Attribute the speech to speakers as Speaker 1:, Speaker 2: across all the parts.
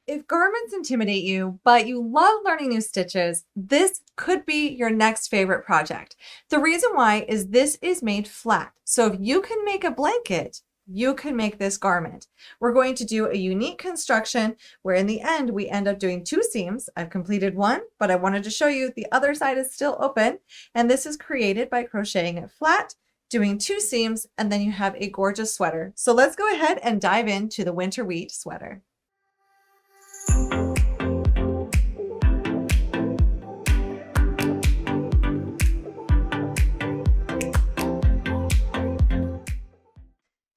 Speaker 1: If garments intimidate you, but you love learning new stitches, this could be your next favorite project. The reason why is this is made flat. So if you can make a blanket, you can make this garment. We're going to do a unique construction where in the end, we end up doing 2 seams. I've completed one, but I wanted to show you the other side is still open. And this is created by crocheting it flat, doing 2 seams, and then you have a gorgeous sweater. So let's go ahead and dive into the winter wheat sweater.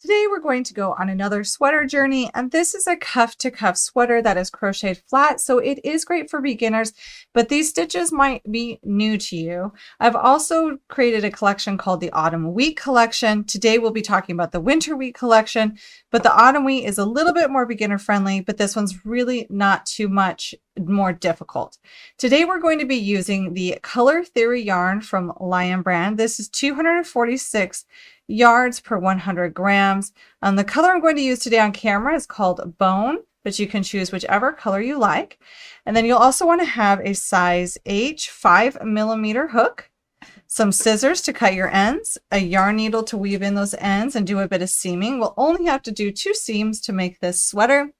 Speaker 1: Today we're going to go on another sweater journey, and this is a cuff-to-cuff sweater that is crocheted flat, so it is great for beginners, but these stitches might be new to you. I've also created a collection called the Autumn Wheat Collection. Today we'll be talking about the Winter Wheat Collection, but the Autumn Wheat is a little bit more beginner friendly, but this one's really not too much more difficult. Today we're going to be using the Color Theory yarn from Lion brand. This is 246 yards per 100 grams. The color I'm going to use today on camera is called Bone, but you can choose whichever color you like. And then you'll also want to have a size H 5mm hook, some scissors to cut your ends, a yarn needle to weave in those ends and do a bit of seaming. We'll only have to do 2 seams to make this sweater.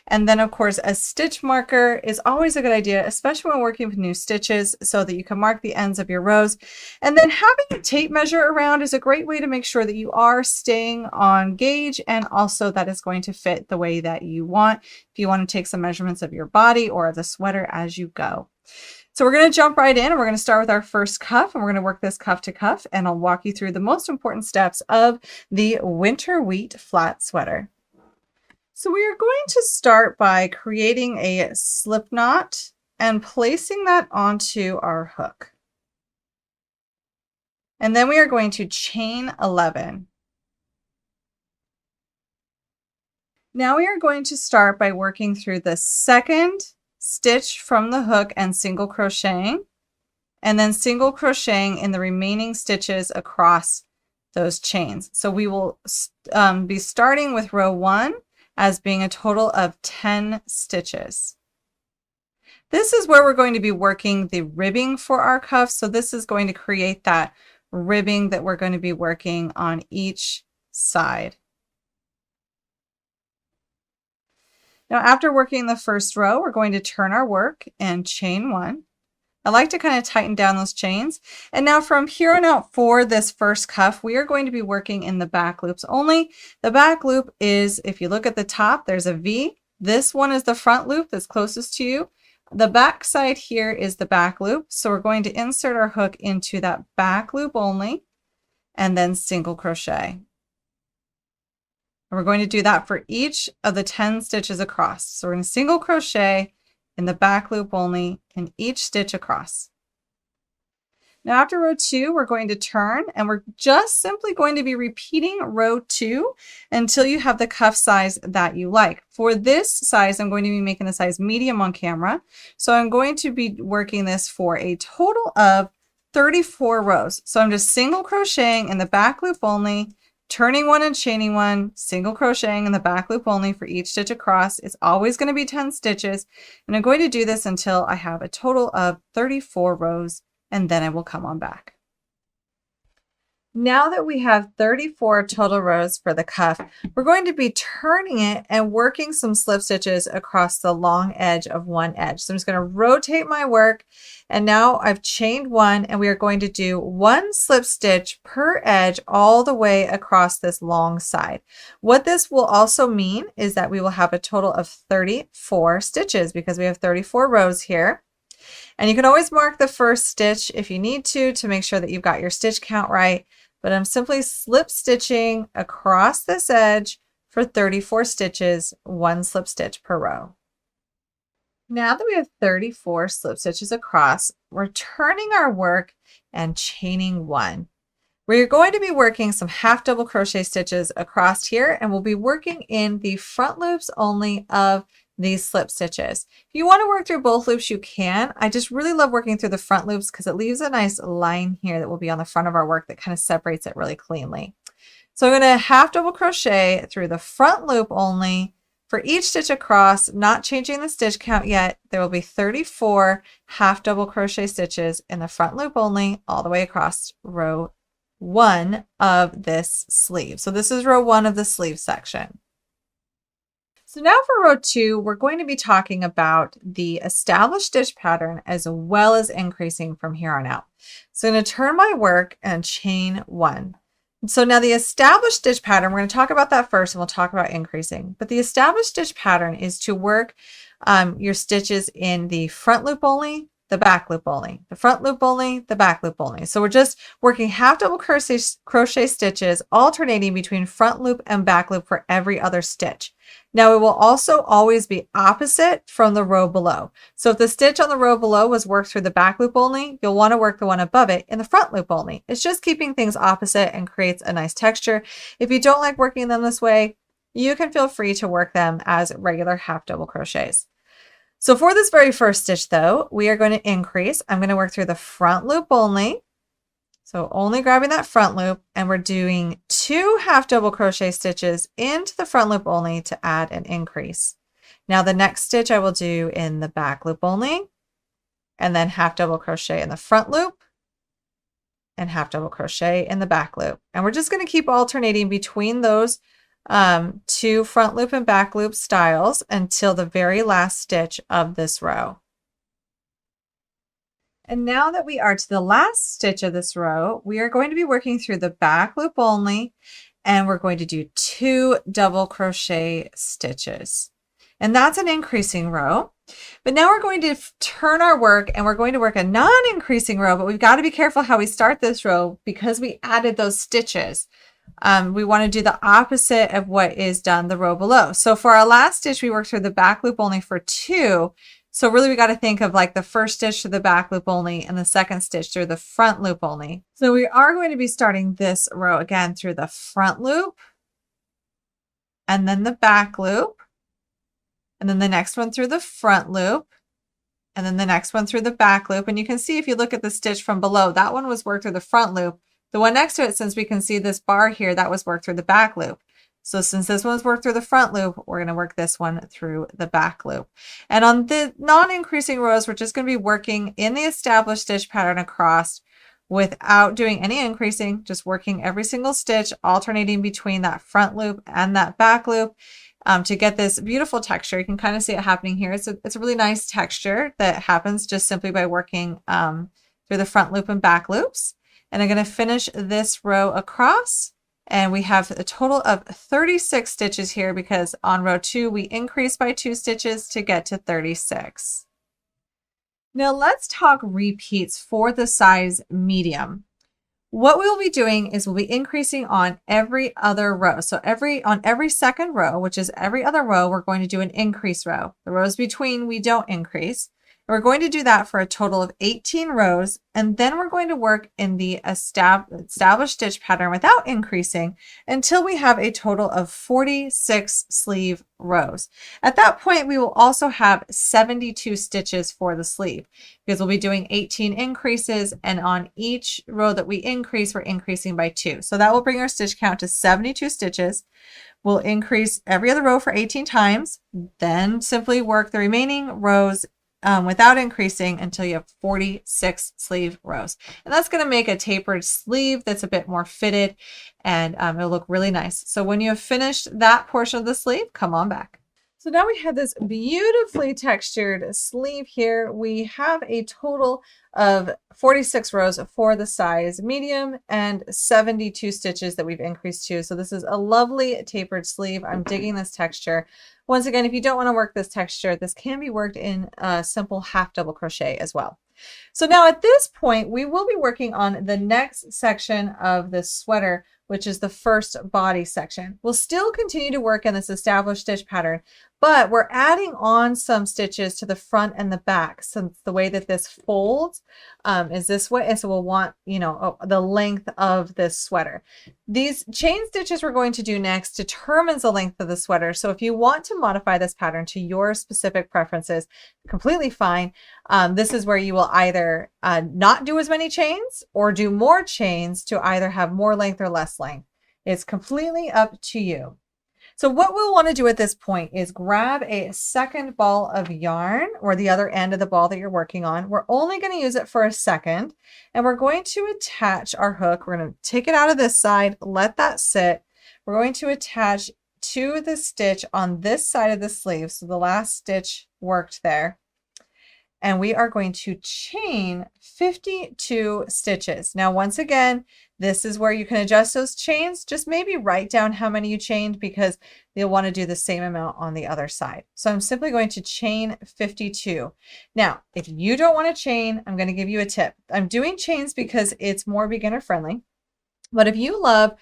Speaker 1: And then of course a stitch marker is always a good idea, especially when working with new stitches, so that you can mark the ends of your rows. And then having a tape measure around is a great way to make sure that you are staying on gauge and also that it's going to fit the way that you want, if you want to take some measurements of your body or of the sweater as you go. So we're going to jump right in and we're going to start with our first cuff, and we're going to work this cuff to cuff, and I'll walk you through the most important steps of the winter wheat flat sweater. So we are going to start by creating a slip knot and placing that onto our hook. And then we are going to chain 11. Now we are going to start by working through the second stitch from the hook and single crocheting, and then single crocheting in the remaining stitches across those chains. So we will be starting with row 1 as being a total of 10 stitches. This is where we're going to be working the ribbing for our cuff. So this is going to create that ribbing that we're going to be working on each side. Now, after working the first row, we're going to turn our work and chain 1. I like to kind of tighten down those chains. And now from here on out for this first cuff, we are going to be working in the back loops only. The back loop is, if you look at the top, there's a V. This one is the front loop that's closest to you. The back side here is the back loop. So we're going to insert our hook into that back loop only and then single crochet. And we're going to do that for each of the 10 stitches across. So we're going to single crochet in the back loop only in each stitch across. Now after row 2, we're going to turn, and we're just simply going to be repeating row 2 until you have the cuff size that you like. For this size, I'm going to be making the size medium on camera. So I'm going to be working this for a total of 34 rows. So I'm just single crocheting in the back loop only, turning 1 and chaining 1, single crocheting in the back loop only for each stitch across. It's always going to be 10 stitches, and I'm going to do this until I have a total of 34 rows, and then I will come on back. Now that we have 34 total rows for the cuff, we're going to be turning it and working some slip stitches across the long edge of one edge. So I'm just going to rotate my work, and now I've chained 1, and we are going to do 1 slip stitch per edge all the way across this long side. What this will also mean is that we will have a total of 34 stitches because we have 34 rows here. And you can always mark the first stitch if you need to make sure that you've got your stitch count right. But I'm simply slip stitching across this edge for 34 stitches, 1 slip stitch per row. Now that we have 34 slip stitches across, we're turning our work and chaining 1. We're going to be working some half double crochet stitches across here, and we'll be working in the front loops only of these slip stitches. If you want to work through both loops, you can. I just really love working through the front loops because it leaves a nice line here that will be on the front of our work that kind of separates it really cleanly. So I'm going to half double crochet through the front loop only For each stitch across, not changing the stitch count yet, there will be 34 half double crochet stitches in the front loop only all the way across row 1 of this sleeve. So this is row 1 of the sleeve section. So now for row 2, we're going to be talking about the established stitch pattern as well as increasing from here on out. So I'm going to turn my work and chain 1. So now the established stitch pattern, we're going to talk about that first and we'll talk about increasing. But the established stitch pattern is to work your stitches in the front loop only, the back loop only, the front loop only, the back loop only. So we're just working half double crochet stitches alternating between front loop and back loop for every other stitch. Now it will also always be opposite from the row below. So if the stitch on the row below was worked through the back loop only, you'll want to work the one above it in the front loop only. It's just keeping things opposite and creates a nice texture. If you don't like working them this way, you can feel free to work them as regular half double crochets. So for this very first stitch though, we are going to increase. I'm going to work through the front loop only. So only grabbing that front loop, and we're doing 2 half double crochet stitches into the front loop only to add an increase. Now the next stitch I will do in the back loop only, and then half double crochet in the front loop and half double crochet in the back loop. And we're just going to keep alternating between those 2 front loop and back loop styles until the very last stitch of this row. And now that we are to the last stitch of this row, we are going to be working through the back loop only, and we're going to do 2 double crochet stitches. And that's an increasing row. But now we're going to turn our work and we're going to work a non-increasing row, but we've got to be careful how we start this row because we added those stitches. We want to do the opposite of what is done the row below. So for our last stitch, we worked through the back loop only for 2. So really we got to think of like the first stitch to the back loop only and the second stitch through the front loop only. So we are going to be starting this row again through the front loop and then the back loop, and then the next one through the front loop, and then the next one through the back loop. And you can see if you look at the stitch from below, that one was worked through the front loop. The one next to it, since we can see this bar here, that was worked through the back loop. So since this one's worked through the front loop, we're going to work this one through the back loop. And on the non-increasing rows, we're just going to be working in the established stitch pattern across without doing any increasing, just working every single stitch, alternating between that front loop and that back loop to get this beautiful texture. You can kind of see it happening here. It's a really nice texture that happens just simply by working through the front loop and back loops. And I'm going to finish this row across. And we have a total of 36 stitches here because on row 2, we increased by 2 stitches to get to 36. Now let's talk repeats for the size medium. What we'll be doing is we'll be increasing on every other row. So on every second row, which is every other row, we're going to do an increase row. The rows between, we don't increase. We're going to do that for a total of 18 rows, and then we're going to work in the established stitch pattern without increasing until we have a total of 46 sleeve rows. At that point, we will also have 72 stitches for the sleeve because we'll be doing 18 increases, and on each row that we increase, we're increasing by 2. So that will bring our stitch count to 72 stitches. We'll increase every other row for 18 times, then simply work the remaining rows without increasing until you have 46 sleeve rows. And that's going to make a tapered sleeve that's a bit more fitted, and it'll look really nice. So when you have finished that portion of the sleeve, come on back. So now we have this beautifully textured sleeve here. We have a total of 46 rows for the size medium and 72 stitches that we've increased to. So this is a lovely tapered sleeve. I'm digging this texture. Once again, if you don't want to work this texture, this can be worked in a simple half double crochet as well. So now at this point, we will be working on the next section of this sweater, which is the first body section. We'll still continue to work in this established stitch pattern, but we're adding on some stitches to the front and the back since the way that this folds is this way. And so we'll want, the length of this sweater. These chain stitches we're going to do next determines the length of the sweater. So if you want to modify this pattern to your specific preferences, completely fine. This is where you will either not do as many chains or do more chains to either have more length or less length. It's completely up to you. So what we'll want to do at this point is grab a second ball of yarn, or the other end of the ball that you're working on. We're only going to use it for a second, and we're going to attach our hook. We're going to take it out of this side, let that sit. We're going to attach to the stitch on this side of the sleeve. So the last stitch worked there. And we are going to chain 52 stitches. Now, once again, this is where you can adjust those chains. Just maybe write down how many you chained, because you'll want to do the same amount on the other side. So I'm simply going to chain 52. Now, if you don't want to chain, I'm going to give you a tip. I'm doing chains because it's more beginner friendly. But if you love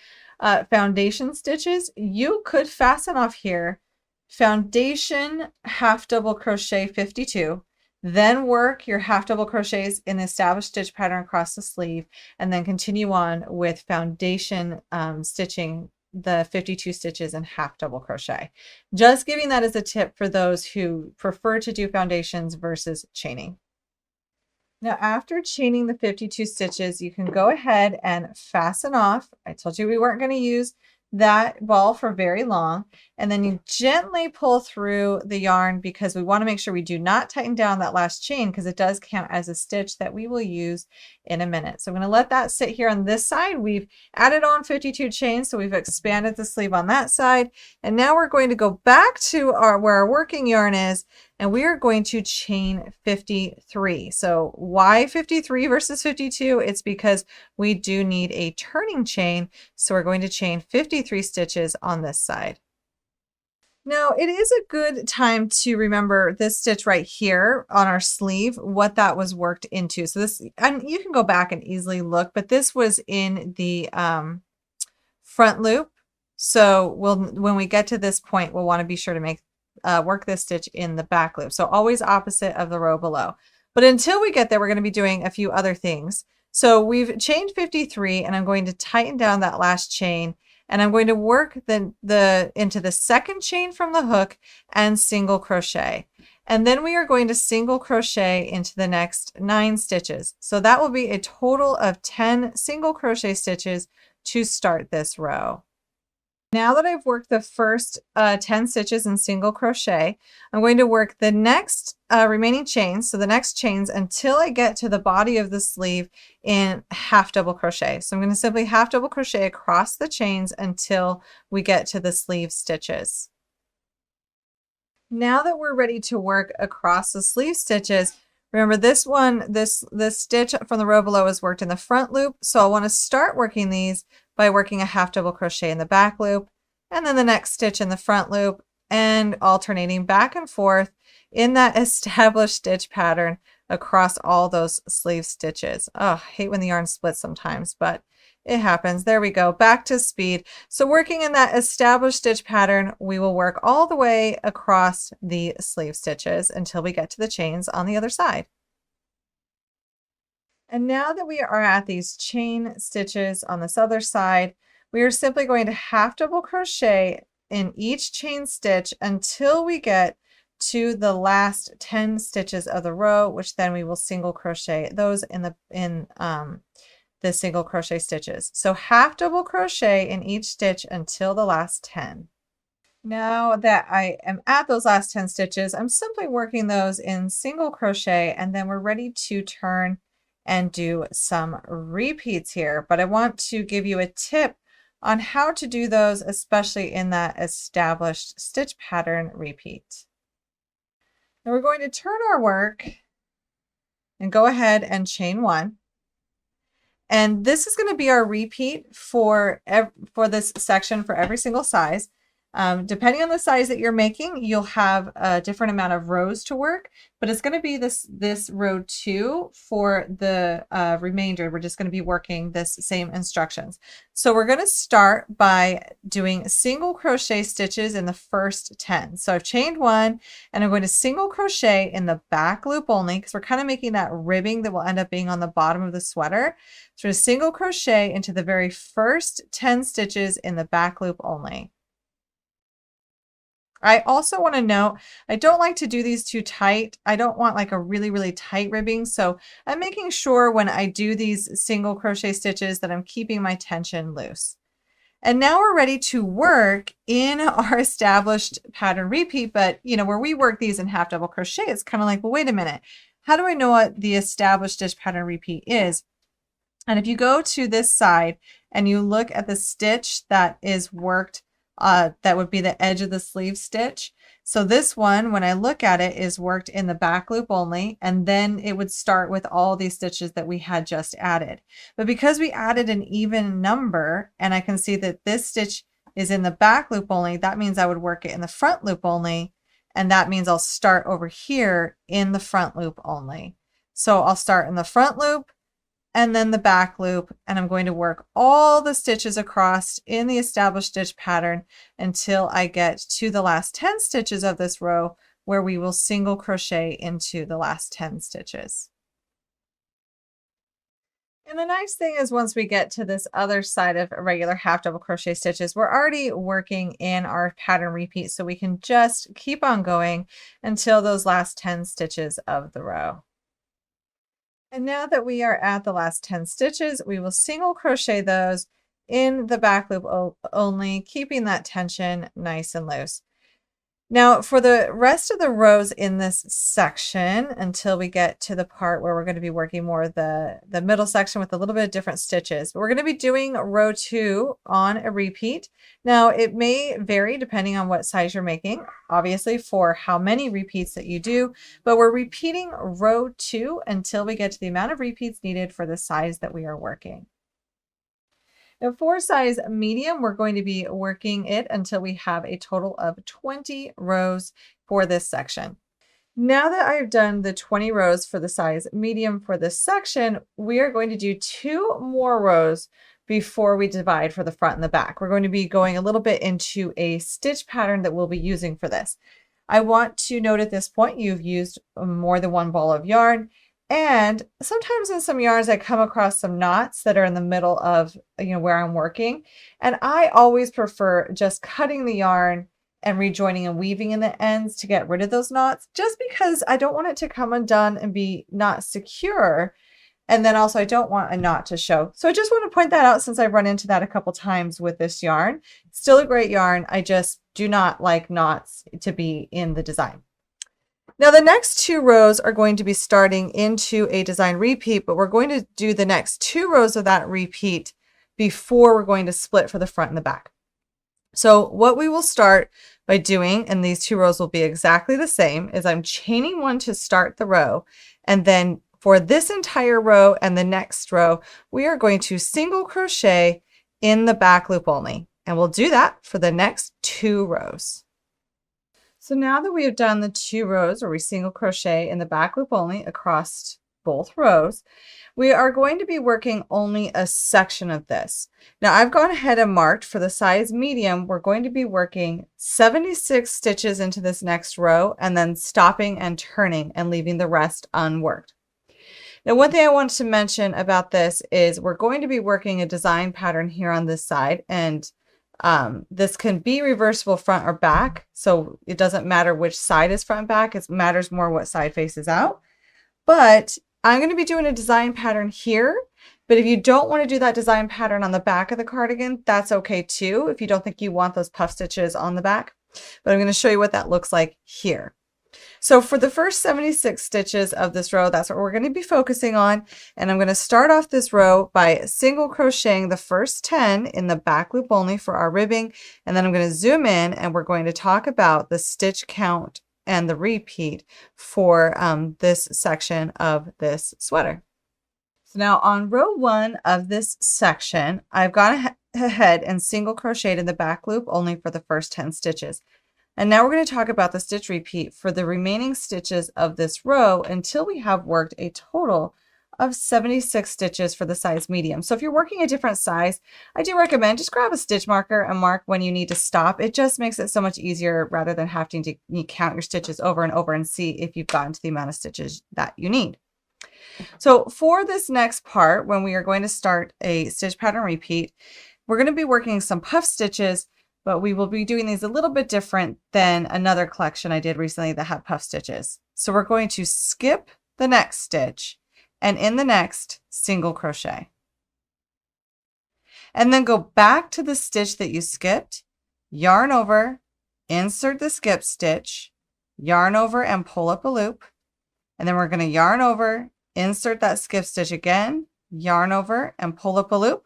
Speaker 1: foundation stitches, you could fasten off here, foundation half double crochet 52. Then work your half double crochets in the established stitch pattern across the sleeve, and then continue on with foundation stitching the 52 stitches in half double crochet. Just giving that as a tip for those who prefer to do foundations versus chaining. Now, after chaining the 52 stitches, you can go ahead and fasten off. I told you we weren't going to use that ball for very long, and then you gently pull through the yarn, because we want to make sure we do not tighten down that last chain, because it does count as a stitch that we will use in a minute. So I'm going to let that sit here on this side. We've added on 52 chains, so we've expanded the sleeve on that side, and now we're going to go back to where our working yarn is, and we are going to chain 53. So why 53 versus 52? It's because we do need a turning chain. So we're going to chain 53 stitches on this side. Now, it is a good time to remember this stitch right here on our sleeve, what that was worked into. So this, and you can go back and easily look, but this was in the front loop. So when we get to this point, we'll want to be sure to work this stitch in the back loop. So always opposite of the row below. But until we get there, we're going to be doing a few other things. So we've chained 53, and I'm going to tighten down that last chain, and I'm going to work into the second chain from the hook and single crochet. And then we are going to single crochet into the next 9 stitches. So that will be a total of 10 single crochet stitches to start this row. Now that I've worked the first 10 stitches in single crochet, I'm going to work the next remaining chains, so the next chains, until I get to the body of the sleeve in half double crochet. So I'm going to simply half double crochet across the chains until we get to the sleeve stitches. Now that we're ready to work across the sleeve stitches, remember this stitch from the row below is worked in the front loop. So I want to start working these by working a half double crochet in the back loop, and then the next stitch in the front loop, and alternating back and forth in that established stitch pattern across all those sleeve stitches. Oh, I hate when the yarn splits sometimes, but it happens. There we go, back to speed. So working in that established stitch pattern, we will work all the way across the sleeve stitches until we get to the chains on the other side. And now that we are at these chain stitches on this other side, we are simply going to half double crochet in each chain stitch until we get to the last 10 stitches of the row, which then we will single crochet those in the single crochet stitches. So half double crochet in each stitch until the last 10. Now that I am at those last 10 stitches, I'm simply working those in single crochet, and then we're ready to turn and do some repeats here. But I want to give you a tip on how to do those, especially in that established stitch pattern repeat. Now we're going to turn our work and go ahead and chain 1. And this is going to be our repeat for this section for every single size. Depending on the size that you're making, you'll have a different amount of rows to work, but it's going to be this row 2 for the remainder. We're just going to be working this same instructions. So we're going to start by doing single crochet stitches in the first 10. So I've chained 1, and I'm going to single crochet in the back loop only, because we're kind of making that ribbing that will end up being on the bottom of the sweater. So a single crochet into the very first 10 stitches in the back loop only. I also want to note, I don't like to do these too tight. I don't want like a really, really tight ribbing. So I'm making sure when I do these single crochet stitches that I'm keeping my tension loose. And now we're ready to work in our established pattern repeat, but where we work these in half double crochet, it's kind of like, well, wait a minute. How do I know what the established stitch pattern repeat is? And if you go to this side and you look at the stitch that is worked, that would be the edge of the sleeve stitch. So this one, when I look at it, is worked in the back loop only, and then it would start with all these stitches that we had just added. But because we added an even number, and I can see that this stitch is in the back loop only, that means I would work it in the front loop only, and that means I'll start over here in the front loop only. So I'll start in the front loop, and then the back loop, and I'm going to work all the stitches across in the established stitch pattern until I get to the last 10 stitches of this row, where we will single crochet into the last 10 stitches. And the nice thing is, once we get to this other side of regular half double crochet stitches, we're already working in our pattern repeat, so we can just keep on going until those last 10 stitches of the row. And now that we are at the last 10 stitches, we will single crochet those in the back loop only, keeping that tension nice and loose. Now for the rest of the rows in this section, until we get to the part where we're going to be working more the middle section with a little bit of different stitches, but we're going to be doing row 2 on a repeat. Now it may vary depending on what size you're making, obviously, for how many repeats that you do, but we're repeating row 2 until we get to the amount of repeats needed for the size that we are working. Now for size medium, we're going to be working it until we have a total of 20 rows for this section. Now that I've done the 20 rows for the size medium for this section, we are going to do 2 more rows before we divide for the front and the back. We're going to be going a little bit into a stitch pattern that we'll be using for this. I want to note at this point, you've used more than one ball of yarn. And sometimes in some yarns, I come across some knots that are in the middle of where I'm working. And I always prefer just cutting the yarn and rejoining and weaving in the ends to get rid of those knots, just because I don't want it to come undone and be not secure. And then also I don't want a knot to show. So I just want to point that out, since I've run into that a couple times with this yarn. Still a great yarn. I just do not like knots to be in the design. Now the next 2 rows are going to be starting into a design repeat, but we're going to do the next 2 rows of that repeat before we're going to split for the front and the back. So what we will start by doing, and these 2 rows will be exactly the same, is I'm chaining 1 to start the row, and then for this entire row and the next row, we are going to single crochet in the back loop only, and we'll do that for the next 2 rows. So now that we have done the 2 rows where we single crochet in the back loop only across both rows, we are going to be working only a section of this. Now I've gone ahead and marked for the size medium, we're going to be working 76 stitches into this next row, and then stopping and turning and leaving the rest unworked. Now one thing I want to mention about this is we're going to be working a design pattern here on this side, and this can be reversible front or back, so it doesn't matter which side is front and back. It matters more what side faces out. But I'm going to be doing a design pattern here, but if you don't want to do that design pattern on the back of the cardigan, that's okay too, if you don't think you want those puff stitches on the back. But I'm going to show you what that looks like here. So for the first 76 stitches of this row, that's what we're going to be focusing on. And I'm going to start off this row by single crocheting the first 10 in the back loop only for our ribbing. And then I'm going to zoom in, and we're going to talk about the stitch count and the repeat for this section of this sweater. So now on row 1 of this section, I've gone ahead and single crocheted in the back loop only for the first 10 stitches. And now we're going to talk about the stitch repeat for the remaining stitches of this row until we have worked a total of 76 stitches for the size medium. So if you're working a different size, I do recommend just grab a stitch marker and mark when you need to stop. It just makes it so much easier rather than having to count your stitches over and over and see if you've gotten to the amount of stitches that you need. So for this next part, when we are going to start a stitch pattern repeat, we're going to be working some puff stitches, but we will be doing these a little bit different than another collection I did recently that had puff stitches. So we're going to skip the next stitch, and in the next, single crochet. and then go back to the stitch that you skipped, yarn over, insert the skip stitch, yarn over and pull up a loop. And then we're going to yarn over, insert that skip stitch again, yarn over and pull up a loop.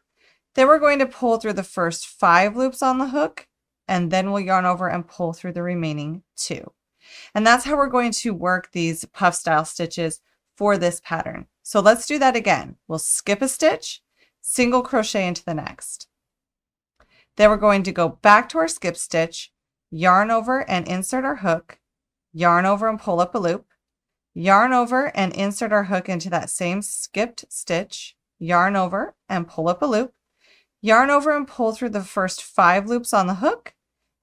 Speaker 1: Then we're going to pull through the first 5 loops on the hook, and then we'll yarn over and pull through the remaining 2. And that's how we're going to work these puff style stitches for this pattern. So let's do that again. We'll skip a stitch, single crochet into the next. Then we're going to go back to our skip stitch, yarn over and insert our hook, yarn over and pull up a loop, yarn over and insert our hook into that same skipped stitch, yarn over and pull up a loop, yarn over and pull through the first 5 loops on the hook,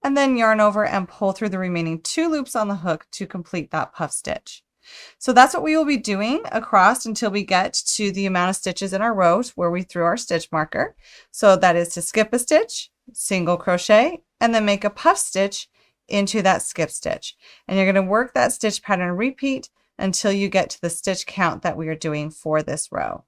Speaker 1: and then yarn over and pull through the remaining 2 loops on the hook to complete that puff stitch. So that's what we will be doing across until we get to the amount of stitches in our rows where we threw our stitch marker. So that is to skip a stitch, single crochet, and then make a puff stitch into that skip stitch. And you're going to work that stitch pattern repeat until you get to the stitch count that we are doing for this row.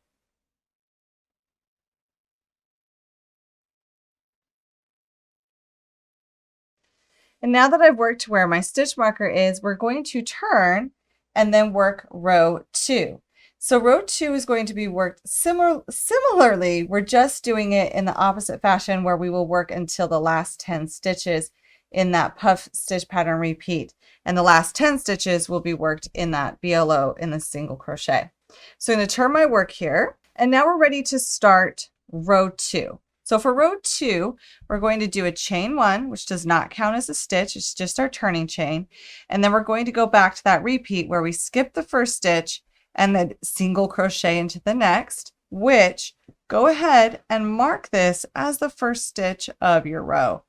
Speaker 1: And now that I've worked to where my stitch marker is, we're going to turn and then work row 2. So row 2 is going to be worked similarly. We're just doing it in the opposite fashion where we will work until the last 10 stitches in that puff stitch pattern repeat. And the last 10 stitches will be worked in that BLO in the single crochet. So I'm going to turn my work here. And now we're ready to start row 2. So for row 2, we're going to do a chain 1, which does not count as a stitch. It's just our turning chain. And then we're going to go back to that repeat where we skip the first stitch and then single crochet into the next, which go ahead and mark this as the first stitch of your row.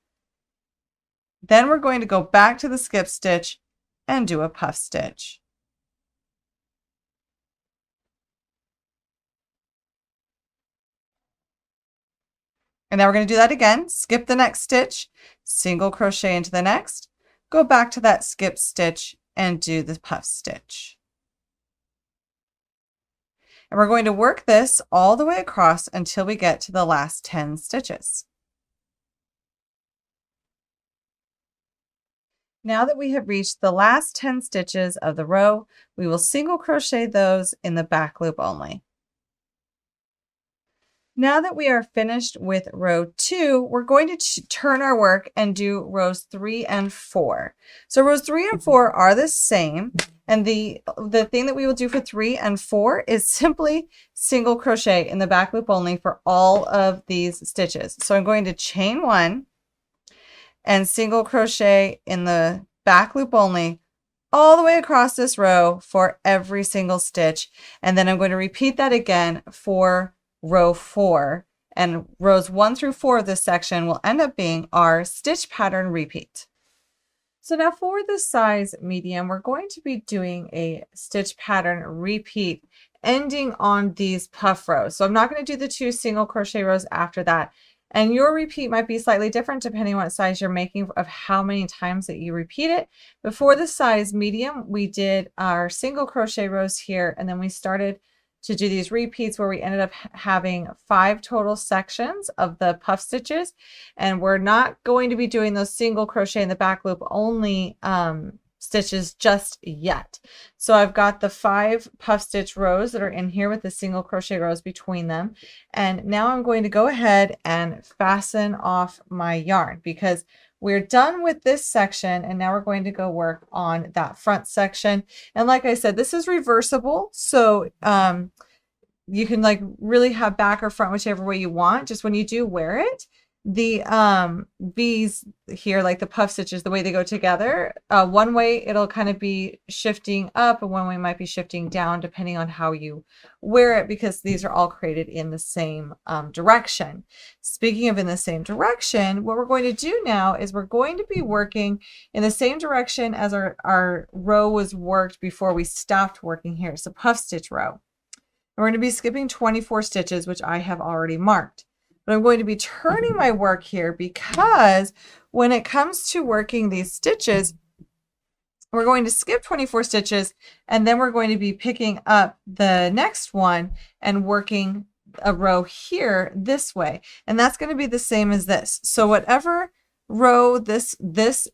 Speaker 1: Then we're going to go back to the skip stitch and do a puff stitch. And now we're going to do that again. Skip the next stitch, single crochet into the next, go back to that skip stitch and do the puff stitch. And we're going to work this all the way across until we get to the last 10 stitches. Now that we have reached the last 10 stitches of the row, we will single crochet those in the back loop only. Now that we are finished with row 2, we're going to turn our work and do rows 3 and 4. So rows 3 and 4 are the same. And the thing that we will do for 3 and 4 is simply single crochet in the back loop only for all of these stitches. So I'm going to chain 1 and single crochet in the back loop only all the way across this row for every single stitch. And then I'm going to repeat that again for row 4, and rows 1 through 4 of this section will end up being our stitch pattern repeat. So now for the size medium, we're going to be doing a stitch pattern repeat ending on these puff rows. So I'm not going to do the 2 single crochet rows after that. And your repeat might be slightly different depending on what size you're making of how many times that you repeat it. Before the size medium, we did our single crochet rows here, and then we started to do these repeats where we ended up having 5 total sections of the puff stitches. And we're not going to be doing those single crochet in the back loop only stitches just yet. So I've got the 5 puff stitch rows that are in here with the single crochet rows between them. And now I'm going to go ahead and fasten off my yarn because we're done with this section, and now we're going to go work on that front section. And like I said, this is reversible. So you can like really have back or front, whichever way you want. Just when you do wear it, the V's here, like the puff stitches, the way they go together, one way it'll kind of be shifting up and one way might be shifting down depending on how you wear it, because these are all created in the same direction. Speaking of in the same direction, what we're going to do now is we're going to be working in the same direction as our row was worked before we stopped working here. It's a puff stitch row. We're going to be skipping 24 stitches, which I have already marked. But I'm going to be turning my work here because when it comes to working these stitches, we're going to skip 24 stitches, and then we're going to be picking up the next one and working a row here this way, and that's going to be the same as this. So whatever row this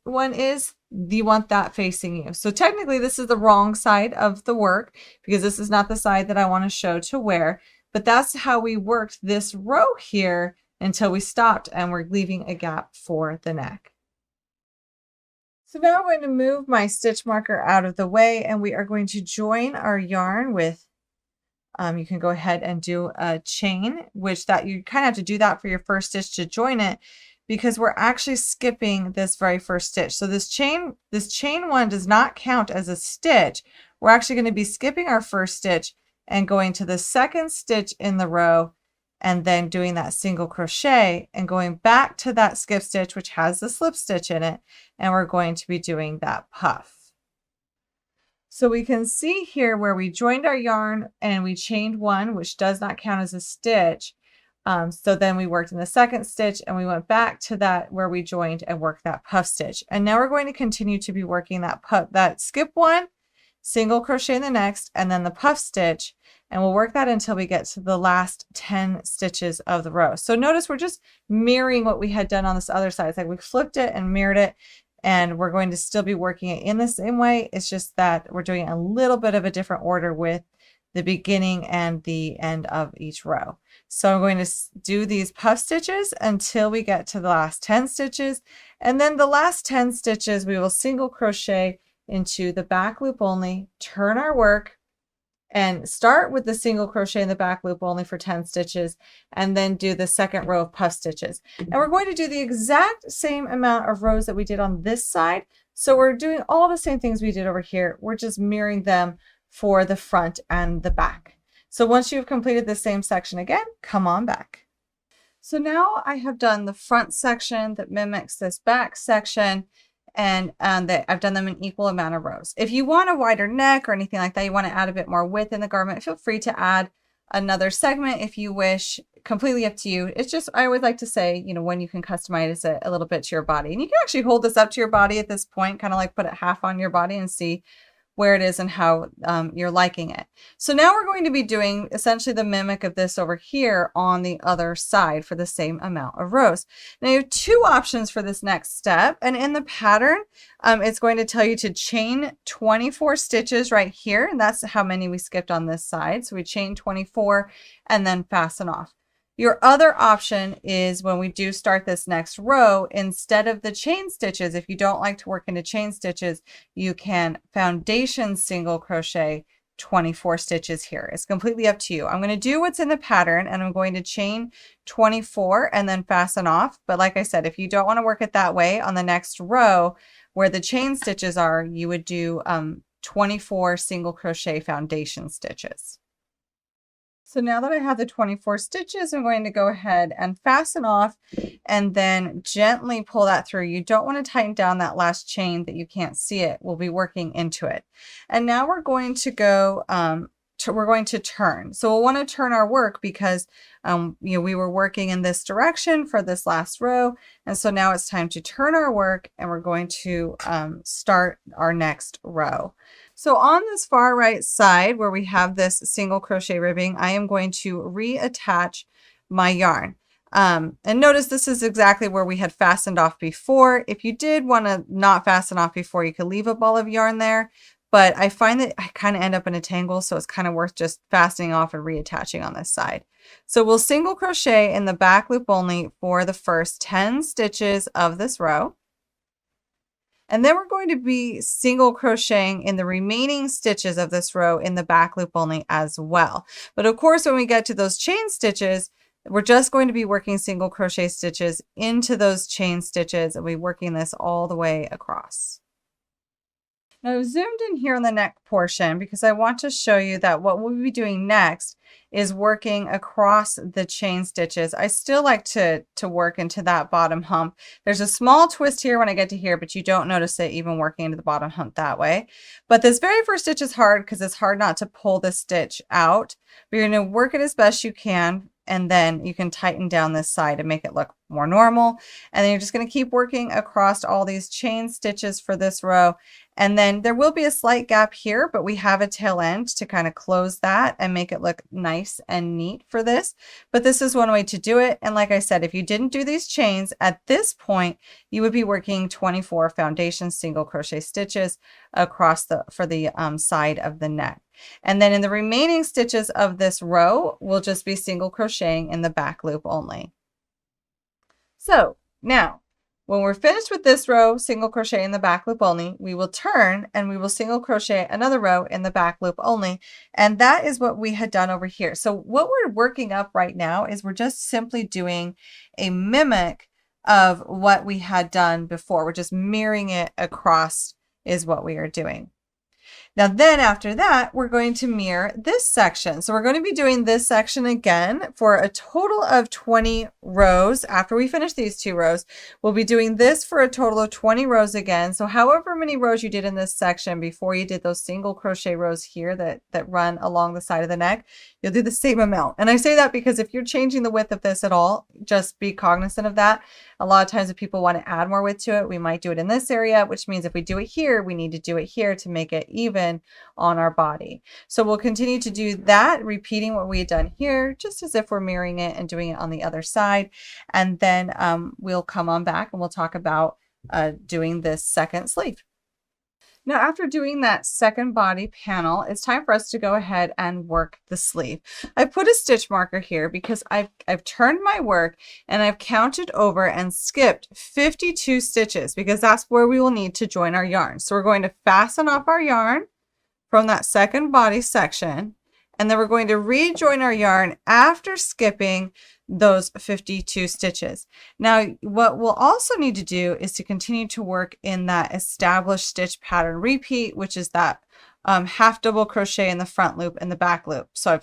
Speaker 1: one is, you want that facing you. So technically this is the wrong side of the work because this is not the side that I want to show to wear, but that's how we worked this row here until we stopped and we're leaving a gap for the neck. So now I'm going to move my stitch marker out of the way, and we are going to join our yarn with you can go ahead and do a chain, which that you kind of have to do that for your first stitch to join it, because we're actually skipping this very first stitch. So this chain one does not count as a stitch. We're actually going to be skipping our first stitch and going to the second stitch in the row, and then doing that single crochet and going back to that skip stitch, which has the slip stitch in it. And we're going to be doing that puff. So we can see here where we joined our yarn and we chained one, which does not count as a stitch. So then we worked in the second stitch and we went back to that where we joined and worked that puff stitch. And now we're going to continue to be working that skip one, single crochet in the next, and then the puff stitch. And we'll work that until we get to the last 10 stitches of the row. So notice we're just mirroring what we had done on this other side. It's like we flipped it and mirrored it. And we're going to still be working it in the same way. It's just that we're doing a little bit of a different order with the beginning and the end of each row. So I'm going to do these puff stitches until we get to the last 10 stitches. And then the last 10 stitches, we will single crochet into the back loop only, turn our work, and start with the single crochet in the back loop only for 10 stitches, and then do the second row of puff stitches. And we're going to do the exact same amount of rows that we did on this side. So we're doing all the same things we did over here. We're just mirroring them for the front and the back. So once you've completed the same section again, come on back. So now I have done the front section that mimics this back section, and I've done them in equal amount of rows. If you want a wider neck or anything like that, you want to add a bit more width in the garment, feel free to add another segment if you wish. Completely up to you. It's just, I always like to say, you know, when you can customize it a little bit to your body. And you can actually hold this up to your body at this point, kind of like put it half on your body and see where it is and how you're liking it. So now we're going to be doing essentially the mimic of this over here on the other side for the same amount of rows. Now you have two options for this next step, and in the pattern it's going to tell you to chain 24 stitches right here, and that's how many we skipped on this side. So we chain 24 and then fasten off. Your other option is when we do start this next row, instead of the chain stitches, if you don't like to work into chain stitches, you can foundation single crochet 24 stitches here. It's completely up to you. I'm going to do what's in the pattern, and I'm going to chain 24 and then fasten off. But like I said, if you don't want to work it that way, on the next row where the chain stitches are, you would do 24 single crochet foundation stitches. So now that I have the 24 stitches, I'm going to go ahead and fasten off and then gently pull that through. You don't want to tighten down that last chain that you can't see it. We'll be working into it. And now we're going to go, we're going to turn. So we'll want to turn our work because you know, we were working in this direction for this last row. And so now it's time to turn our work, and we're going to start our next row. So on this far right side where we have this single crochet ribbing, I am going to reattach my yarn. And notice this is exactly where we had fastened off before. If you did want to not fasten off before, you could leave a ball of yarn there. But I find that I kind of end up in a tangle, so it's kind of worth just fastening off and reattaching on this side. So we'll single crochet in the back loop only for the first 10 stitches of this row. And then we're going to be single crocheting in the remaining stitches of this row in the back loop only as well. But of course, when we get to those chain stitches, we're just going to be working single crochet stitches into those chain stitches, and we're working this all the way across. Now I've zoomed in here on the neck portion because I want to show you that what we'll be doing next is working across the chain stitches. I still like to work into that bottom hump. There's a small twist here when I get to here, but you don't notice it even working into the bottom hump that way. But this very first stitch is hard because it's hard not to pull the stitch out. But you're going to work it as best you can, and then you can tighten down this side and make it look more normal. And then you're just going to keep working across all these chain stitches for this row. And then there will be a slight gap here, but we have a tail end to kind of close that and make it look nice and neat for this. But this is one way to do it. And like I said, if you didn't do these chains at this point, you would be working 24 foundation single crochet stitches across for the side of the neck. And then in the remaining stitches of this row, we'll just be single crocheting in the back loop only. So now, when we're finished with this row, single crochet in the back loop only, we will turn and we will single crochet another row in the back loop only. And that is what we had done over here. So what we're working up right now is we're just simply doing a mimic of what we had done before. We're just mirroring it across is what we are doing. Now then after that, we're going to mirror this section. So we're going to be doing this section again for a total of 20 rows. After we finish these 2 rows, we'll be doing this for a total of 20 rows again. So however many rows you did in this section before you did those single crochet rows here that run along the side of the neck, you'll do the same amount. And I say that because if you're changing the width of this at all, just be cognizant of that. A lot of times if people want to add more width to it, we might do it in this area, which means if we do it here, we need to do it here to make it even on our body. So we'll continue to do that, repeating what we had done here, just as if we're mirroring it and doing it on the other side. And then we'll come on back and we'll talk about doing this second sleeve. Now, after doing that second body panel, it's time for us to go ahead and work the sleeve. I put a stitch marker here because I've turned my work and I've counted over and skipped 52 stitches because that's where we will need to join our yarn. So we're going to fasten off our yarn from that second body section, and then we're going to rejoin our yarn after skipping those 52 stitches. Now, what we'll also need to do is to continue to work in that established stitch pattern repeat, which is that half double crochet in the front loop and the back loop. So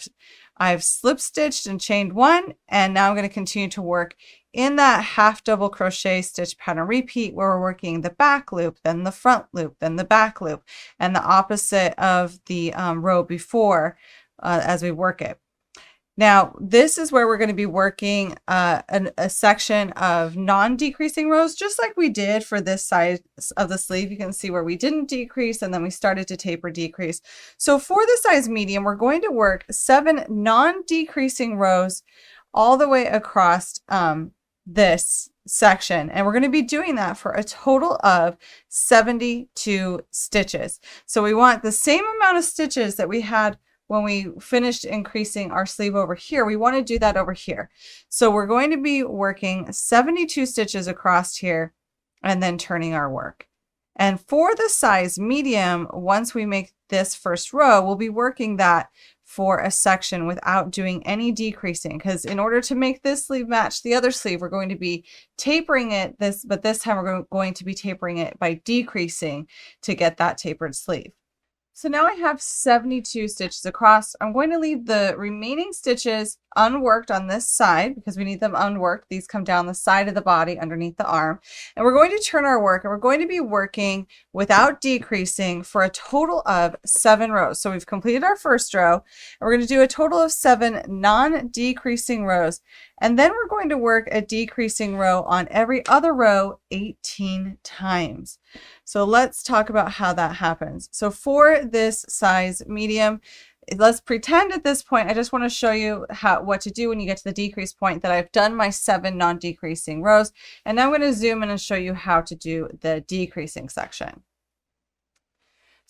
Speaker 1: I've slip stitched and chained 1, and now I'm going to continue to work in that half double crochet stitch pattern repeat where we're working the back loop, then the front loop, then the back loop, and the opposite of the row before as we work it. Now, this is where we're going to be working a section of non-decreasing rows, just like we did for this side of the sleeve. You can see where we didn't decrease and then we started to taper decrease. So for the size medium, we're going to work 7 non-decreasing rows all the way across this section. And we're going to be doing that for a total of 72 stitches. So we want the same amount of stitches that we had when we finished increasing our sleeve over here. We want to do that over here. So we're going to be working 72 stitches across here and then turning our work. And for the size medium, once we make this first row, we'll be working that for a section without doing any decreasing, because in order to make this sleeve match the other sleeve, we're going to be tapering it but this time we're going to be tapering it by decreasing to get that tapered sleeve. So now I have 72 stitches across. I'm going to leave the remaining stitches unworked on this side because we need them unworked. These come down the side of the body underneath the arm. And we're going to turn our work and we're going to be working without decreasing for a total of 7 rows. So we've completed our first row and we're going to do a total of 7 non-decreasing rows. And then we're going to work a decreasing row on every other row 18 times. So let's talk about how that happens. So for this size medium, let's pretend at this point, I just want to show you what to do when you get to the decrease point, that I've done my 7 non-decreasing rows. And now I'm going to zoom in and show you how to do the decreasing section.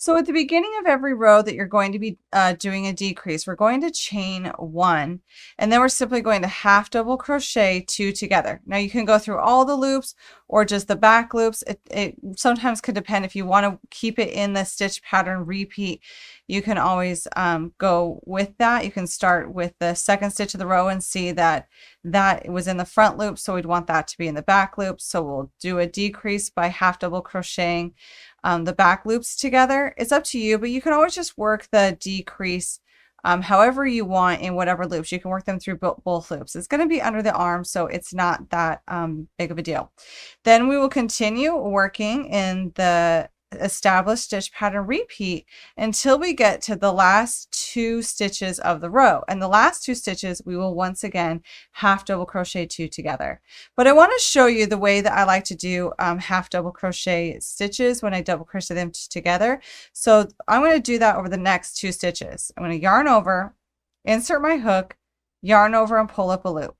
Speaker 1: So at the beginning of every row that you're going to be doing a decrease, we're going to chain 1, and then we're simply going to half double crochet 2 together. Now you can go through all the loops or just the back loops. It sometimes could depend. If you want to keep it in the stitch pattern repeat, you can always go with that. You can start with the second stitch of the row and see that that was in the front loop, so we'd want that to be in the back loop. So we'll do a decrease by half double crocheting the back loops together. It's up to you, but you can always just work the decrease however you want in whatever loops. You can work them through both loops. It's going to be under the arm, so it's not that big of a deal. Then we will continue working in the established stitch pattern repeat until we get to the last 2 stitches of the row. And the last 2 stitches, we will once again half double crochet 2 together. But I want to show you the way that I like to do half double crochet stitches when I double crochet them together. So I'm going to do that over the next 2 stitches. I'm going to yarn over, insert my hook, yarn over and pull up a loop.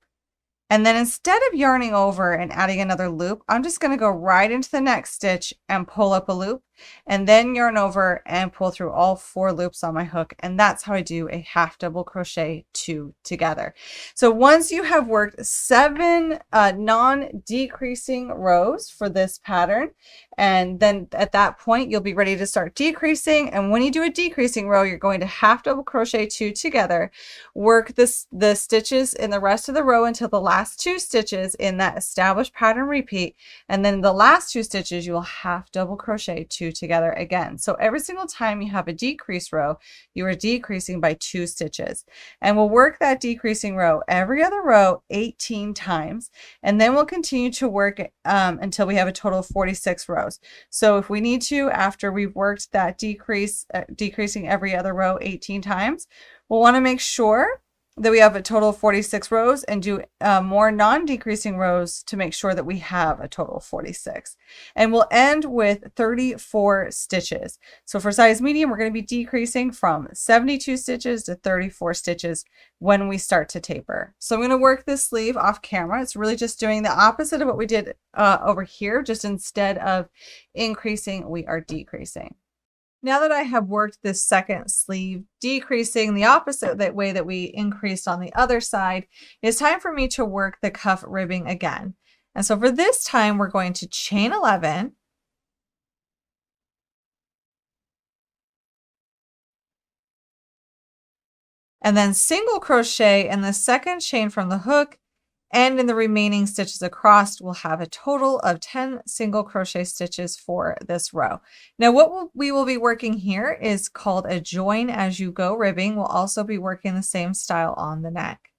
Speaker 1: And then instead of yarning over and adding another loop, I'm just going to go right into the next stitch and pull up a loop, and then yarn over and pull through all 4 loops on my hook. And that's how I do a half double crochet 2 together. So once you have worked 7 non-decreasing rows for this pattern, and then at that point you'll be ready to start decreasing. And when you do a decreasing row, you're going to half double crochet 2 together, work the stitches in the rest of the row until the last 2 stitches in that established pattern repeat, and then the last 2 stitches you will half double crochet 2 together again. So every single time you have a decrease row, you are decreasing by 2 stitches, and we'll work that decreasing row every other row 18 times, and then we'll continue to work until we have a total of 46 rows. So if we need to, after we've worked that decreasing every other row 18 times, we'll want to make sure that we have a total of 46 rows and do more non-decreasing rows to make sure that we have a total of 46. And we'll end with 34 stitches. So for size medium, we're going to be decreasing from 72 stitches to 34 stitches when we start to taper. So I'm going to work this sleeve off camera. It's really just doing the opposite of what we did over here. Just instead of increasing, we are decreasing. Now that I have worked this second sleeve, decreasing the opposite that way that we increased on the other side, it's time for me to work the cuff ribbing again. And so for this time, we're going to chain 11, and then single crochet in the second chain from the hook, and in the remaining stitches across, we'll have a total of 10 single crochet stitches for this row. Now what we will be working here is called a join as you go ribbing. We'll also be working the same style on the neck.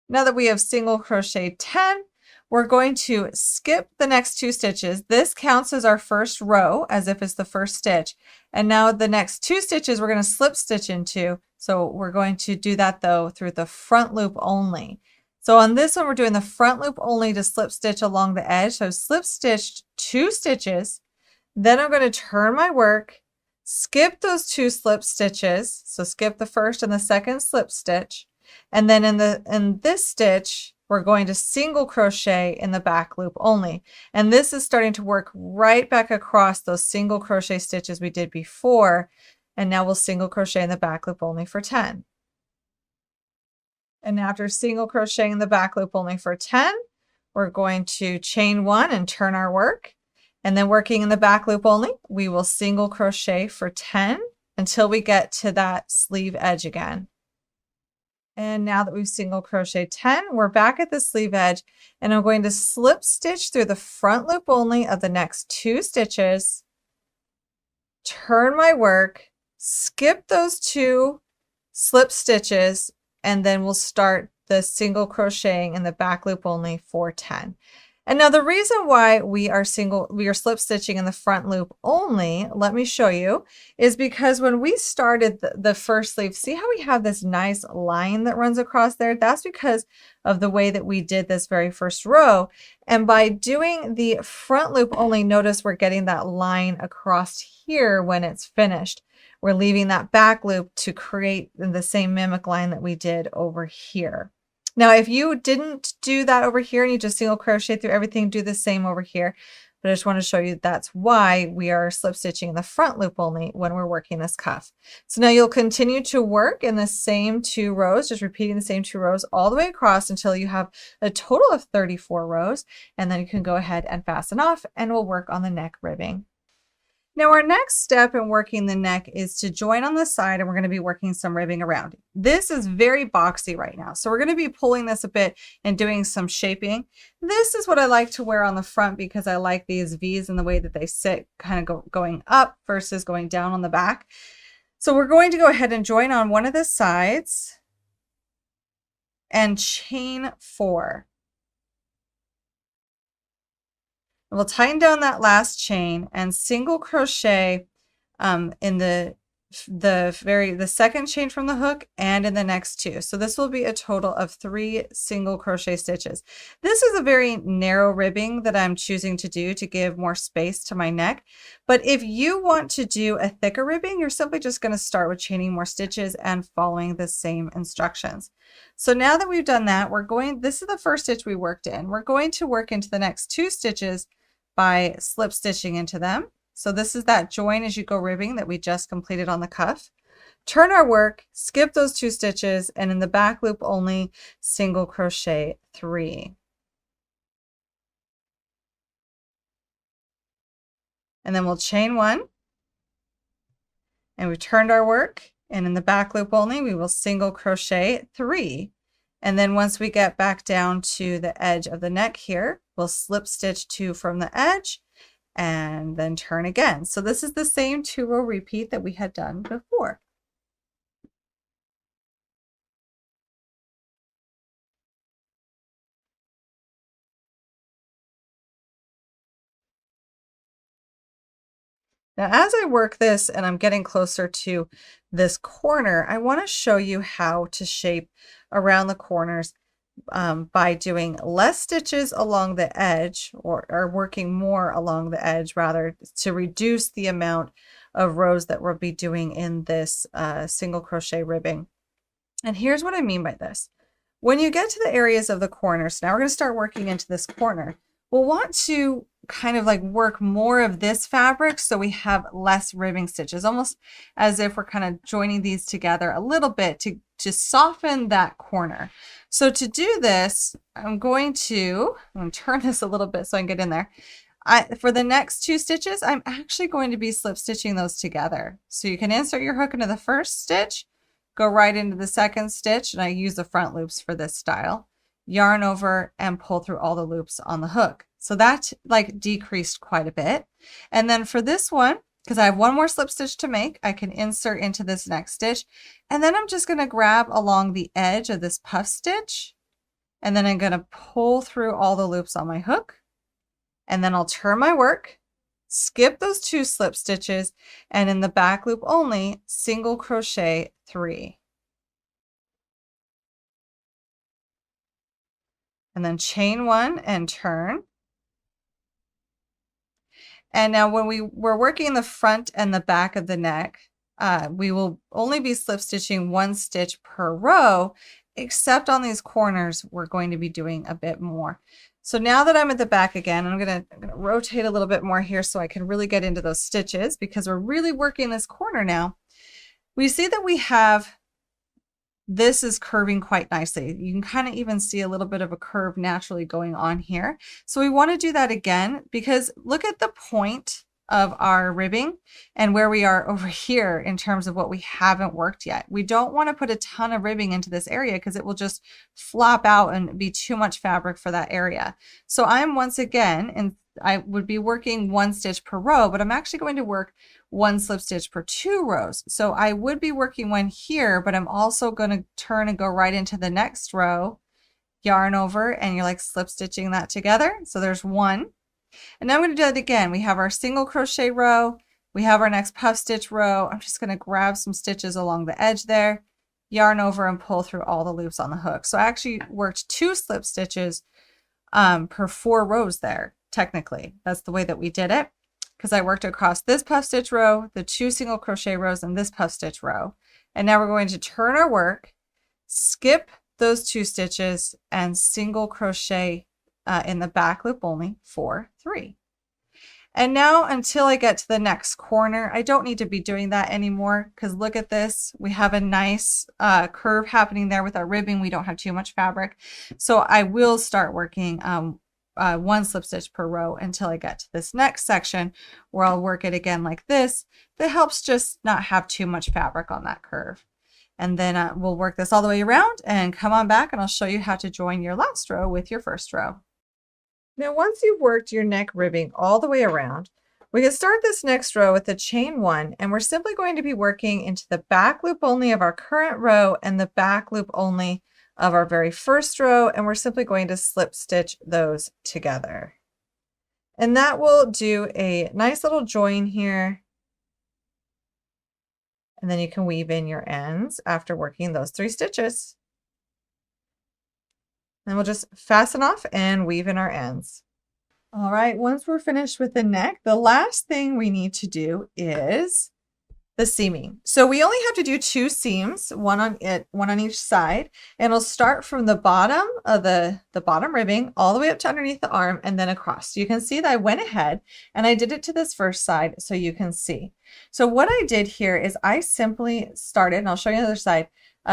Speaker 1: Now that we have single crochet 10, we're going to skip the next 2 stitches. This counts as our first row, as if it's the first stitch. And now the next 2 stitches we're going to slip stitch into. So we're going to do that though through the front loop only. So on this one, we're doing the front loop only to slip stitch along the edge. So slip stitched 2 stitches. Then I'm going to turn my work, skip those 2 slip stitches. So skip the first and the second slip stitch. And then in this stitch, we're going to single crochet in the back loop only. And this is starting to work right back across those single crochet stitches we did before. And now we'll single crochet in the back loop only for 10. And after single crocheting in the back loop only for 10, we're going to chain 1 and turn our work. And then working in the back loop only, we will single crochet for 10 until we get to that sleeve edge again. And now that we've single crochet 10, we're back at the sleeve edge, and I'm going to slip stitch through the front loop only of the next 2 stitches, turn my work, skip those 2 slip stitches, and then we'll start the single crocheting in the back loop only for 10. And now the reason why we are slip stitching in the front loop only, let me show you, is because when we started the first sleeve, see how we have this nice line that runs across there? That's because of the way that we did this very first row. And by doing the front loop only, notice we're getting that line across here when it's finished. We're leaving that back loop to create the same mimic line that we did over here. Now, if you didn't do that over here and you just single crochet through everything, do the same over here. But I just want to show you that's why we are slip stitching in the front loop only when we're working this cuff. So now you'll continue to work in the same 2 rows, just repeating the same 2 rows all the way across until you have a total of 34 rows. And then you can go ahead and fasten off, and we'll work on the neck ribbing. Now our next step in working the neck is to join on the side, and we're going to be working some ribbing around it. This is very boxy right now, so we're going to be pulling this a bit and doing some shaping. This is what I like to wear on the front because I like these V's and the way that they sit, kind of going up versus going down on the back. So we're going to go ahead and join on one of the sides and chain 4. We'll tighten down that last chain and single crochet in the second chain from the hook and in the next 2. So this will be a total of 3 single crochet stitches. This is a very narrow ribbing that I'm choosing to do to give more space to my neck. But if you want to do a thicker ribbing, you're simply just going to start with chaining more stitches and following the same instructions. So now that we've done that, this is the first stitch we worked in. We're going to work into the next 2 stitches by slip stitching into them. So this is that join as you go ribbing that we just completed on the cuff. Turn our work, skip those 2 stitches, and in the back loop only single crochet 3. And then we'll chain 1, and we turned our work, and in the back loop only we will single crochet 3. And then once we get back down to the edge of the neck here, we'll slip stitch 2 from the edge and then turn again. So this is the same 2-row repeat that we had done before. Now, as I work this and I'm getting closer to this corner, I want to show you how to shape around the corners by doing less stitches along the edge, or working more along the edge rather, to reduce the amount of rows that we'll be doing in this single crochet ribbing. And here's what I mean by this. When you get to the areas of the corners, now we're going to start working into this corner. We'll want to kind of like work more of this fabric so we have less ribbing stitches, almost as if we're kind of joining these together a little bit to soften that corner. So to do this, I'm going to turn this a little bit so I can get in there. For the next 2 stitches, I'm actually going to be slip stitching those together. So you can insert your hook into the first stitch, go right into the second stitch, and I use the front loops for this style. Yarn over and pull through all the loops on the hook. So that like decreased quite a bit. And then for this one, because I have 1 more slip stitch to make, I can insert into this next stitch. And then I'm just going to grab along the edge of this puff stitch. And then I'm going to pull through all the loops on my hook. And then I'll turn my work, skip those 2 slip stitches, and in the back loop only, single crochet 3. And then chain 1 and turn. And now when we're working the front and the back of the neck, we will only be slip stitching 1 stitch per row, except on these corners, we're going to be doing a bit more. So now that I'm at the back again, I'm gonna rotate a little bit more here so I can really get into those stitches, because we're really working this corner now. We see that we have, this is curving quite nicely. You can kind of even see a little bit of a curve naturally going on here. So we want to do that again, because look at the point of our ribbing and where we are over here in terms of what we haven't worked yet. We don't want to put a ton of ribbing into this area because it will just flop out and be too much fabric for that area. So I'm once again, and I would be working 1 stitch per row, but I'm actually going to work 1 slip stitch per 2 rows. So I would be working 1 here, but I'm also going to turn and go right into the next row, yarn over, and you're like slip stitching that together. So there's 1. And now I'm going to do that again. We have our single crochet row, we have our next puff stitch row. I'm just going to grab some stitches along the edge there, yarn over, and pull through all the loops on the hook. So I actually worked 2 slip stitches per 4 rows there. Technically, that's the way that we did it, because I worked across this puff stitch row, the 2 single crochet rows, and this puff stitch row. And now we're going to turn our work, skip those 2 stitches, and single crochet in the back loop only for 3. And now until I get to the next corner, I don't need to be doing that anymore, because look at this. We have a nice curve happening there with our ribbing. We don't have too much fabric. So I will start working one slip stitch per row until I get to this next section where I'll work it again like this. That helps just not have too much fabric on that curve. And then we'll work this all the way around and come on back and I'll show you how to join your last row with your first row. Now, once you've worked your neck ribbing all the way around, we can start this next row with the chain 1, and we're simply going to be working into the back loop only of our current row and the back loop only of our very first row, and we're simply going to slip stitch those together. And that will do a nice little join here. And then you can weave in your ends after working those 3 stitches. Then we'll just fasten off and weave in our ends. All right, once we're finished with the neck, the last thing we need to do is the seaming. So we only have to do 2 seams, one on each side, and it'll start from the bottom of the bottom ribbing all the way up to underneath the arm and then across. So you can see that I went ahead and I did it to this first side so you can see. So what I did here is I simply started, and I'll show you the other side,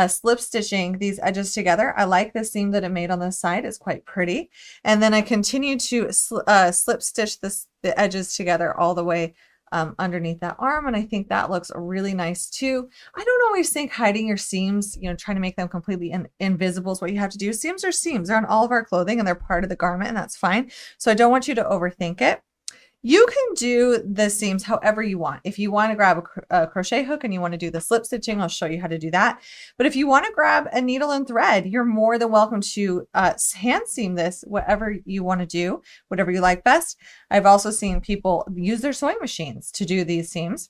Speaker 1: slip stitching these edges together. I like the seam that it made on this side. It's quite pretty. And then I continue to slip stitch the edges together all the way underneath that arm. And I think that looks really nice too. I don't always think hiding your seams, trying to make them completely invisible is what you have to do. Seams are seams. They're on all of our clothing and they're part of the garment, and that's fine. So I don't want you to overthink it. You can do the seams however you want. If you want to grab a crochet hook and you want to do the slip stitching, I'll show you how to do that. But if you want to grab a needle and thread, you're more than welcome to hand seam this, whatever you want to do, whatever you like best. I've also seen people use their sewing machines to do these seams,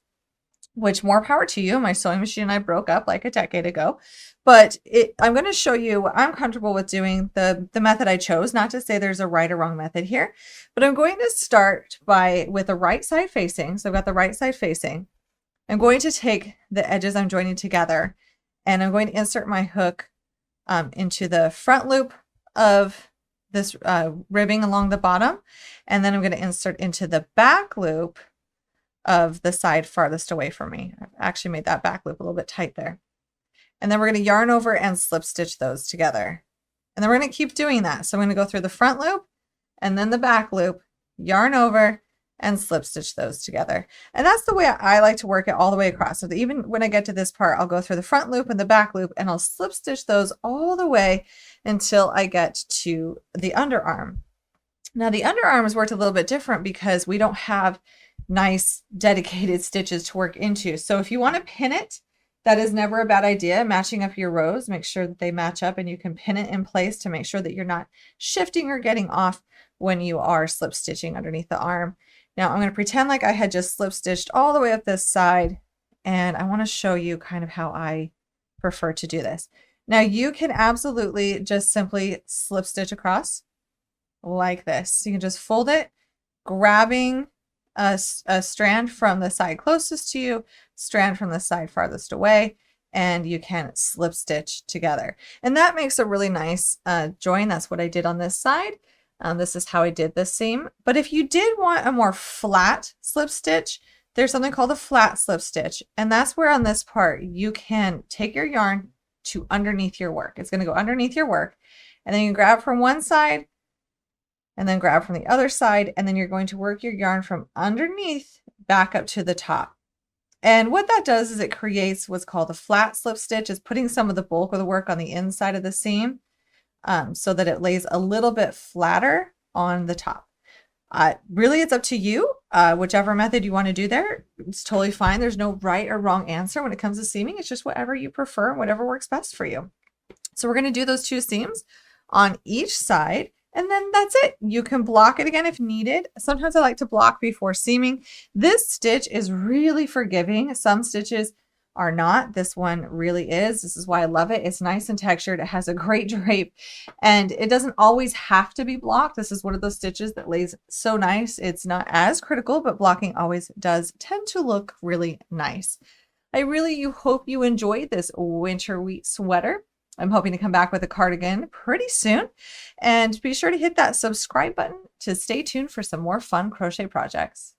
Speaker 1: which more power to you. My sewing machine and I broke up like a decade ago, but I'm going to show you what I'm comfortable with doing, the method I chose. Not to say there's a right or wrong method here, but I'm going to start with the right side facing. So I've got the right side facing. I'm going to take the edges I'm joining together and I'm going to insert my hook into the front loop of this ribbing along the bottom. And then I'm going to insert into the back loop of the side farthest away from me. I've actually made that back loop a little bit tight there. And then we're going to yarn over and slip stitch those together. And then we're going to keep doing that. So I'm going to go through the front loop and then the back loop, yarn over and slip stitch those together. And that's the way I like to work it all the way across. So that even when I get to this part, I'll go through the front loop and the back loop and I'll slip stitch those all the way until I get to the underarm. Now the underarm is worked a little bit different because we don't have nice dedicated stitches to work into. So if you want to pin it, that is never a bad idea. Matching up your rows, make sure that they match up and you can pin it in place to make sure that you're not shifting or getting off when you are slip stitching underneath the arm. Now I'm going to pretend like I had just slip stitched all the way up this side, and I want to show you kind of how I prefer to do this. Now you can absolutely just simply slip stitch across like this. So you can just fold it, grabbing a strand from the side closest to you, strand from the side farthest away, and you can slip stitch together. And that makes a really nice join. That's what I did on this side. This is how I did this seam. But if you did want a more flat slip stitch, there's something called a flat slip stitch. And that's where on this part, you can take your yarn to underneath your work. It's going to go underneath your work. And then you grab from one side and then grab from the other side. And then you're going to work your yarn from underneath back up to the top. And what that does is it creates what's called a flat slip stitch. It's putting some of the bulk of the work on the inside of the seam so that it lays a little bit flatter on the top. Really, it's up to you. Whichever method you want to do there, it's totally fine. There's no right or wrong answer when it comes to seaming. It's just whatever you prefer and whatever works best for you. So we're going to do those 2 seams on each side. And then that's it. You can block it again if needed. Sometimes I like to block before seaming. This stitch is really forgiving. Some stitches are not. This one really is. This is why I love it. It's nice and textured. It has a great drape and it doesn't always have to be blocked. This is one of those stitches that lays so nice. It's not as critical, but blocking always does tend to look really nice. I really hope you enjoyed this winter wheat sweater. I'm hoping to come back with a cardigan pretty soon, and be sure to hit that subscribe button to stay tuned for some more fun crochet projects.